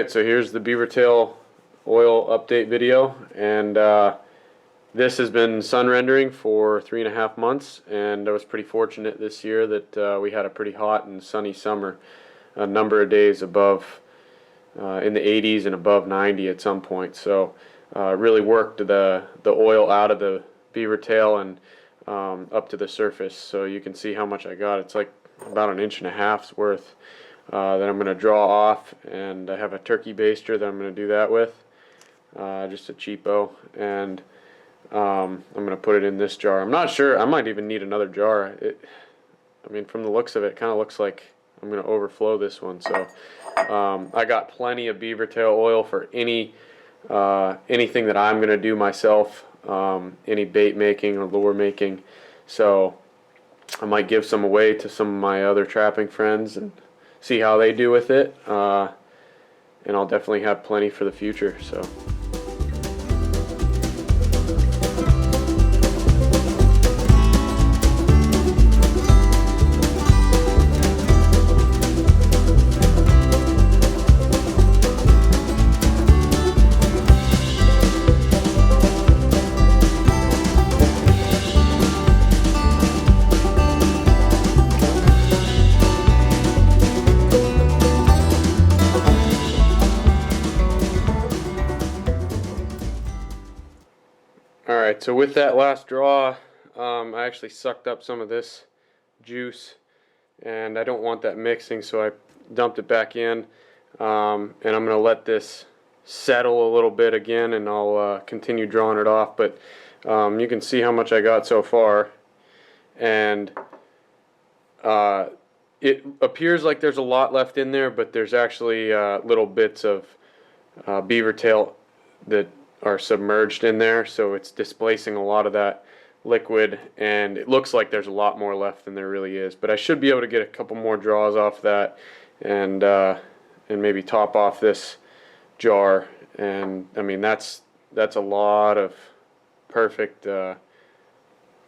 Alright, so here's the beaver tail oil update video, and this has been sun rendering for 3.5 months, and I was pretty fortunate this year that we had a pretty hot and sunny summer, a number of days above in the 80s and above 90 at some point. So really worked the oil out of the beaver tail and up to the surface, so you can see how much I got. It's like about 1.5 inches worth that I'm going to draw off, and I have a turkey baster that I'm going to do that with, just a cheapo, and I'm going to put it in this jar. I'm not sure, I might even need another jar. I mean, from the looks of it, it kind of looks like I'm going to overflow this one. So I got plenty of beaver tail oil for anything that I'm going to do myself, any bait making or lure making. So I might give some away to some of my other trapping friends and see how they do with it, and I'll definitely have plenty for the future. So. Alright, so with that last draw, I actually sucked up some of this juice, and I don't want that mixing, so I dumped it back in, and I'm going to let this settle a little bit again, and I'll continue drawing it off. But you can see how much I got so far, and it appears like there's a lot left in there, but there's actually little bits of beaver tail that are submerged in there, so it's displacing a lot of that liquid, and it looks like there's a lot more left than there really is. But I should be able to get a couple more draws off that, and maybe top off this jar. And I mean, that's a lot of perfect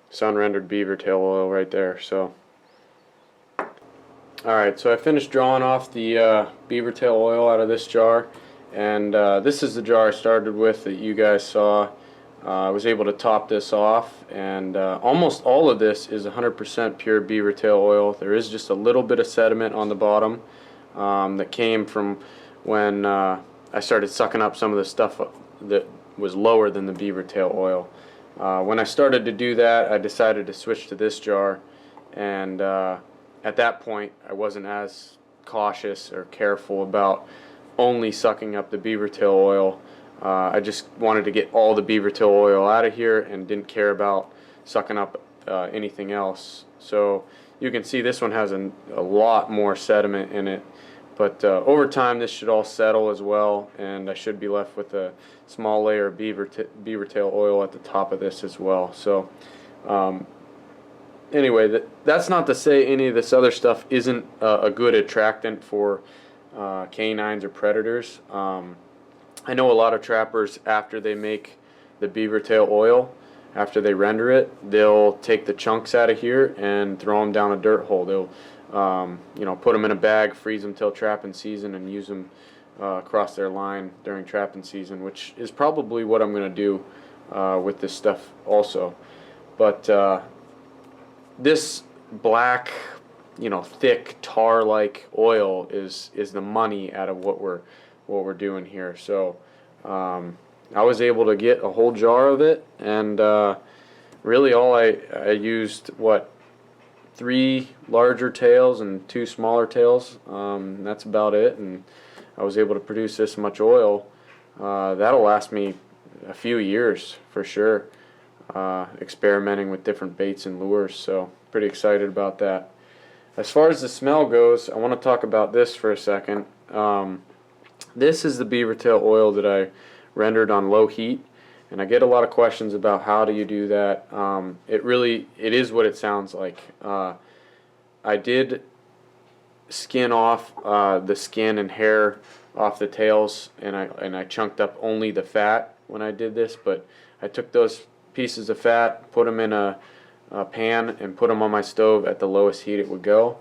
sun rendered beaver tail oil right there. So alright, so I finished drawing off the beaver tail oil out of this jar. And this is the jar I started with that you guys saw. I was able to top this off, and almost all of this is 100% pure beaver tail oil. There is just a little bit of sediment on the bottom that came from when I started sucking up some of the stuff that was lower than the beaver tail oil. When I started to do that, I decided to switch to this jar, and at that point I wasn't as cautious or careful about only sucking up the beaver tail oil. I just wanted to get all the beaver tail oil out of here and didn't care about sucking up anything else. So you can see this one has a lot more sediment in it, but over time this should all settle as well, and I should be left with a small layer of beaver tail oil at the top of this as well. So anyway, that's not to say any of this other stuff isn't a good attractant for canines or predators. I know a lot of trappers, after they make the beaver tail oil, after they render it, they'll take the chunks out of here and throw them down a dirt hole. They'll put them in a bag, freeze them till trapping season, and use them across their line during trapping season, which is probably what I'm going to do with this stuff also. But this black, thick tar-like oil is the money out of what we're doing here. So I was able to get a whole jar of it, and really all I used 3 larger tails and 2 smaller tails. That's about it, and I was able to produce this much oil. That'll last me a few years for sure, experimenting with different baits and lures. So pretty excited about that. As far as the smell goes, I want to talk about this for a second. This is the beaver tail oil that I rendered on low heat, and I get a lot of questions about how do you do that. It is what it sounds like. I did skin off the skin and hair off the tails, and I chunked up only the fat when I did this, but I took those pieces of fat, put them in a pan, and put them on my stove at the lowest heat it would go,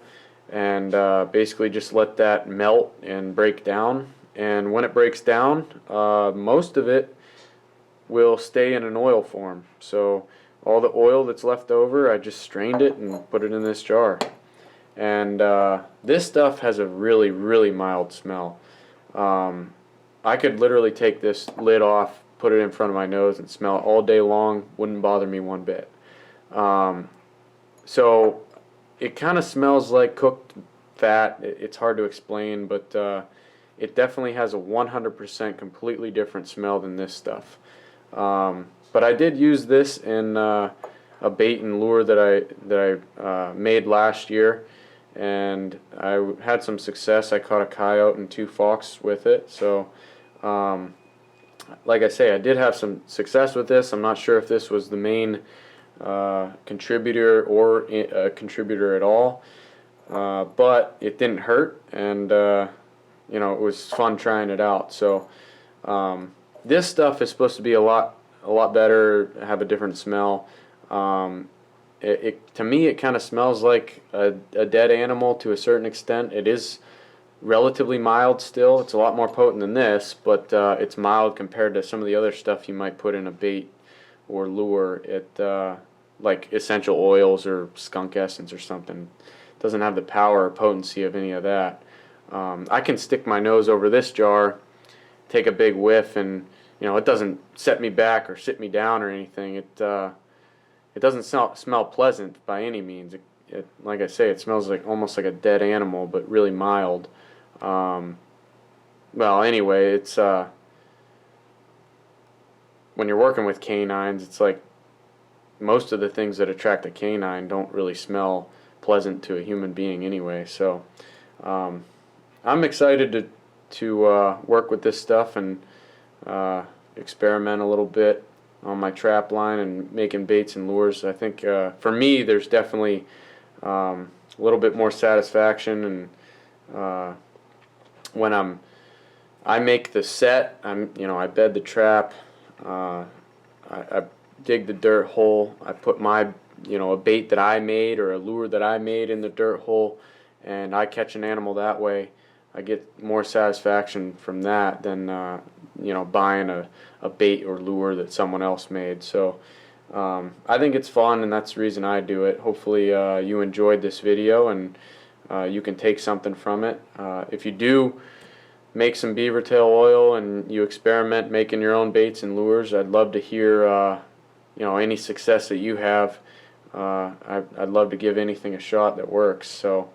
and basically just let that melt and break down, and when it breaks down, most of it will stay in an oil form. So all the oil that's left over, I just strained it and put it in this jar. And this stuff has a really, really mild smell. I could literally take this lid off, put it in front of my nose, and smell it all day long. Wouldn't bother me one bit. So it kind of smells like cooked fat. It's hard to explain, but it definitely has a 100% completely different smell than this stuff. But I did use this in a bait and lure that I made last year, and I had some success. I caught a coyote and 2 fox with it. So like I say, I did have some success with this. I'm not sure if this was the main contributor or a contributor at all, but it didn't hurt, and you know, it was fun trying it out. So this stuff is supposed to be a lot better, have a different smell. To me, it kind of smells like a dead animal to a certain extent. It is relatively mild still. It's a lot more potent than this, but it's mild compared to some of the other stuff you might put in a bait or lure. It like essential oils or skunk essence or something. It doesn't have the power or potency of any of that. I can stick my nose over this jar, take a big whiff, and you know, it doesn't set me back or sit me down or anything. It doesn't smell pleasant by any means. Like I say, it smells like almost like a dead animal, but really mild. Well, anyway, it's when you're working with canines, it's like most of the things that attract a canine don't really smell pleasant to a human being anyway. So I'm excited to work with this stuff and experiment a little bit on my trap line and making baits and lures. I think for me, there's definitely a little bit more satisfaction, and when I make the set, I bed the trap, I dig the dirt hole, I put my a bait that I made or a lure that I made in the dirt hole, and I catch an animal that way. I get more satisfaction from that than buying a bait or lure that someone else made. So I think it's fun, and that's the reason I do it. Hopefully you enjoyed this video, and you can take something from it. If you do make some beaver tail oil and you experiment making your own baits and lures, I'd love to hear any success that you have. I'd love to give anything a shot that works. So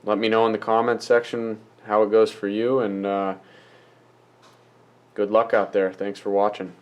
let me know in the comments section how it goes for you, and good luck out there. Thanks for watching.